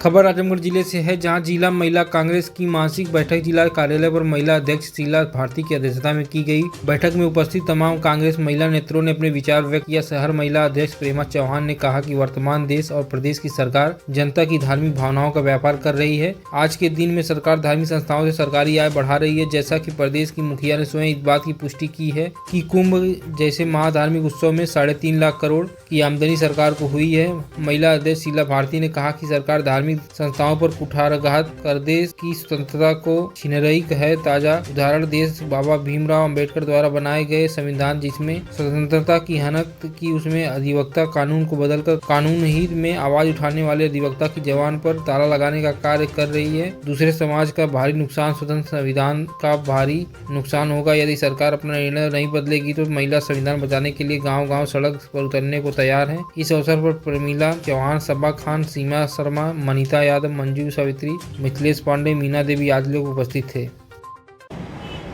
खबर आजमगढ़ जिले से है, जहां जिला महिला कांग्रेस की मासिक बैठक जिला कार्यालय पर महिला अध्यक्ष शीला भारती की अध्यक्षता में की गई। बैठक में उपस्थित तमाम कांग्रेस महिला नेताओं ने अपने विचार व्यक्त किया। शहर महिला अध्यक्ष प्रेमा चौहान ने कहा कि वर्तमान देश और प्रदेश की सरकार जनता की धार्मिक भावनाओं का व्यापार कर रही है। आज के दिन में सरकार धार्मिक संस्थाओं से सरकारी आय बढ़ा रही है। जैसा कि प्रदेश की मुखिया ने स्वयं इस बात की पुष्टि की है कि कुंभ जैसे महाधार्मिक उत्सव में 3.5 लाख करोड़ की आमदनी सरकार को हुई है। महिला अध्यक्ष शीला भारती ने कहा कि सरकार धार्मिक संस्थाओं पर कुठाराघात कर देश की स्वतंत्रता को छीन रही है। ताजा उदाहरण देश बाबा भीमराव अंबेडकर द्वारा बनाए गए संविधान, जिसमें स्वतंत्रता की हनक की, उसमें अधिवक्ता कानून को बदलकर कानून हित में आवाज उठाने वाले अधिवक्ता की जवान पर ताला लगाने का कार्य कर रही है। दूसरे समाज का भारी नुकसान, स्वतंत्र संविधान का भारी नुकसान होगा। यदि सरकार अपना निर्णय नहीं बदलेगी तो महिला संविधान बचाने के लिए गाँव-गाँव सड़क पर उतरने को तैयार है। इस अवसर पर प्रमीला चौहान, सबा खान, सीमा शर्मा, मनीता यादव, मंजू सावित्री, मिथिलेश पांडे, मीना देवी आदि लोग उपस्थित थे।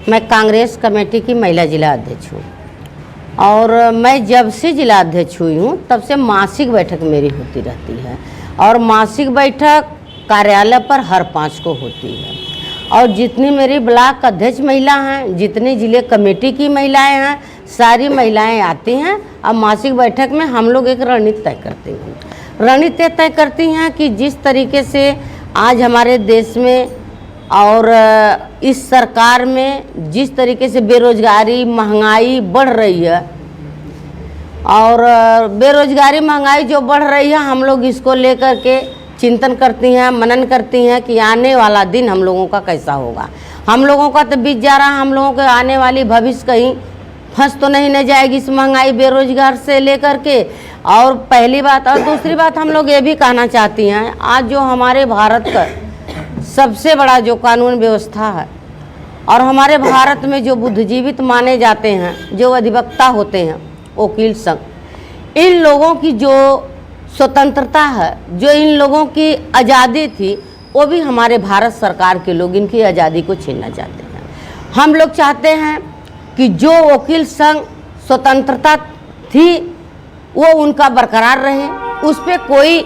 मैं कांग्रेस कमेटी की महिला जिला अध्यक्ष हूँ और मैं जब से जिला अध्यक्ष हुई हूँ तब से मासिक बैठक मेरी होती रहती है और मासिक बैठक कार्यालय पर हर 5 को होती है। और जितनी मेरी ब्लॉक अध्यक्ष महिला हैं, जितनी जिले कमेटी की महिलाएं हैं, सारी महिलाएं आती हैं और मासिक बैठक में हम लोग एक रणनीति तय करते हैं। रणनीति तय करती हैं कि जिस तरीके से आज हमारे देश में और इस सरकार में जिस तरीके से बेरोजगारी महंगाई बढ़ रही है और बेरोजगारी महंगाई जो बढ़ रही है, हम लोग इसको लेकर के चिंतन करती हैं, मनन करती हैं कि आने वाला दिन हम लोगों का कैसा होगा। हम लोगों का तो बीत जा रहा, हम लोगों के आने वाली भविष्य कहीं फंस तो नहीं न जाएगी इस महंगाई बेरोजगार से लेकर के। और पहली बात, और दूसरी बात हम लोग ये भी कहना चाहती हैं, आज जो हमारे भारत का सबसे बड़ा जो कानून व्यवस्था है और हमारे भारत में जो बुद्धिजीवित माने जाते हैं, जो अधिवक्ता होते हैं, वकील संघ, इन लोगों की जो स्वतंत्रता है, जो इन लोगों की आज़ादी थी, वो भी हमारे भारत सरकार के लोग इनकी आज़ादी को छीनना चाहते हैं। हम लोग चाहते हैं कि जो वकील संघ स्वतंत्रता थी वो उनका बरकरार रहे, उस पर कोई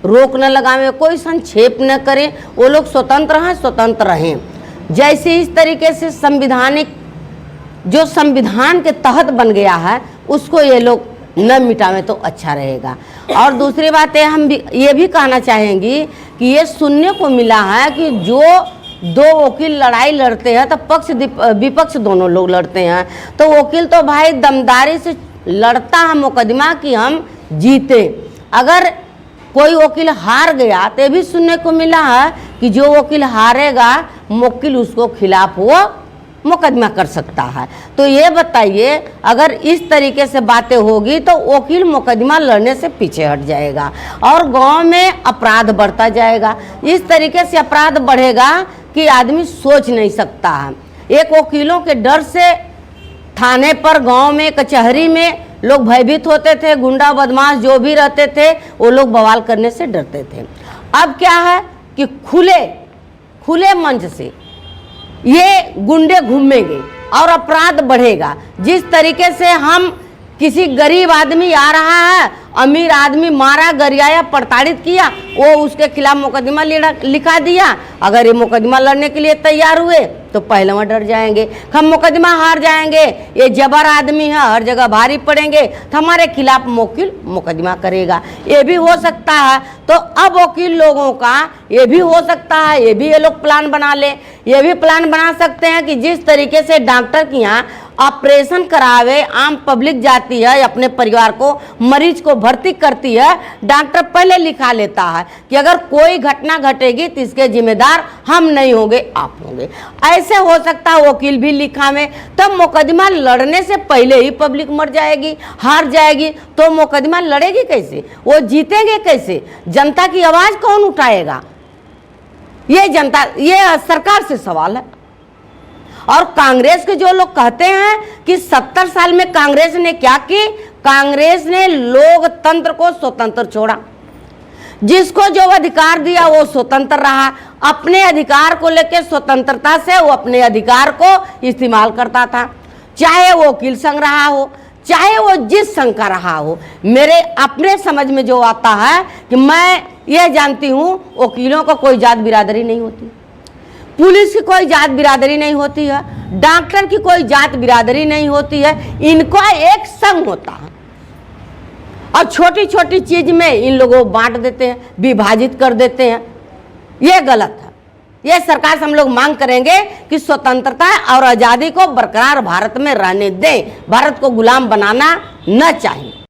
रोक न लगावे, कोई संक्षेप न करे, वो लोग स्वतंत्र हैं, स्वतंत्र रहें। जैसे इस तरीके से संविधानिक जो संविधान के तहत बन गया है उसको ये लोग न मिटावे तो अच्छा रहेगा। और दूसरी बात है, हम ये भी कहना चाहेंगी कि ये सुनने को मिला है कि जो 2 वकील लड़ाई लड़ते हैं तो पक्ष विपक्ष दोनों लोग लड़ते हैं, तो वकील तो भाई दमदारी से लड़ता है मुकदमा कि हम जीते। अगर कोई वकील हार गया तो ये भी सुनने को मिला है कि जो वकील हारेगा मुवक्किल उसको खिलाफ वो मुकदमा कर सकता है। तो ये बताइए, अगर इस तरीके से बातें होगी तो वकील मुकदमा लड़ने से पीछे हट जाएगा और गांव में अपराध बढ़ता जाएगा। इस तरीके से अपराध बढ़ेगा कि आदमी सोच नहीं सकता है। एक वकीलों के डर से थाने पर, गांव में, कचहरी में लोग भयभीत होते थे, गुंडा बदमाश जो भी रहते थे वो लोग बवाल करने से डरते थे। अब क्या है कि खुले मंच से ये गुंडे घूमेंगे और अपराध बढ़ेगा। जिस तरीके से हम किसी गरीब आदमी आ रहा है, अमीर आदमी मारा, गरियाया, प्रताड़ित किया, वो उसके खिलाफ मुकदमा लिखा दिया। अगर ये मुकदमा लड़ने के लिए तैयार हुए तो पहले वहाँ डर जाएंगे, हम मुकदमा हार जाएंगे, ये जबर आदमी है, हर जगह भारी पड़ेंगे, तो हमारे खिलाफ वकील मुकदमा करेगा। ये भी हो सकता है। तो अब वकील लोगों का ये भी हो सकता है, ये भी ये लोग प्लान बना ले, ये भी प्लान बना सकते हैं कि जिस तरीके से डॉक्टर के यहाँ ऑपरेशन करावे आम पब्लिक जाती है, अपने परिवार को, मरीज को भर्ती करती है, डॉक्टर पहले लिखा लेता है कि अगर कोई घटना घटेगी तो इसके जिम्मेदार हम नहीं होंगे, आप होंगे। ऐसे हो सकता है वकील भी लिखावे, तब मुकदमा लड़ने से पहले ही पब्लिक मर जाएगी, हार जाएगी, तो मुकदमा लड़ेगी कैसे, वो जीतेंगे कैसे, जनता की आवाज कौन उठाएगा? ये जनता, ये सरकार से सवाल है। और कांग्रेस के जो लोग कहते हैं कि 70 साल में कांग्रेस ने क्या की, कांग्रेस ने लोकतंत्र को स्वतंत्र छोड़ा, जिसको जो अधिकार दिया वो स्वतंत्र रहा, अपने अधिकार को लेकर स्वतंत्रता से वो अपने अधिकार को इस्तेमाल करता था, चाहे वो वकील संघ रहा हो, चाहे वो जिस संघ का रहा हो। मेरे अपने समझ में जो आता है कि मैं ये जानती हूँ वकीलों को कोई जात बिरादरी नहीं होती, पुलिस की कोई जात बिरादरी नहीं होती है, डॉक्टर की कोई जात बिरादरी नहीं होती है, इनका एक संघ होता है। और छोटी छोटी चीज में इन लोगों को बांट देते हैं, विभाजित कर देते हैं। ये गलत है। ये सरकार से हम लोग मांग करेंगे कि स्वतंत्रता और आज़ादी को बरकरार भारत में रहने दें, भारत को गुलाम बनाना न चाहिए।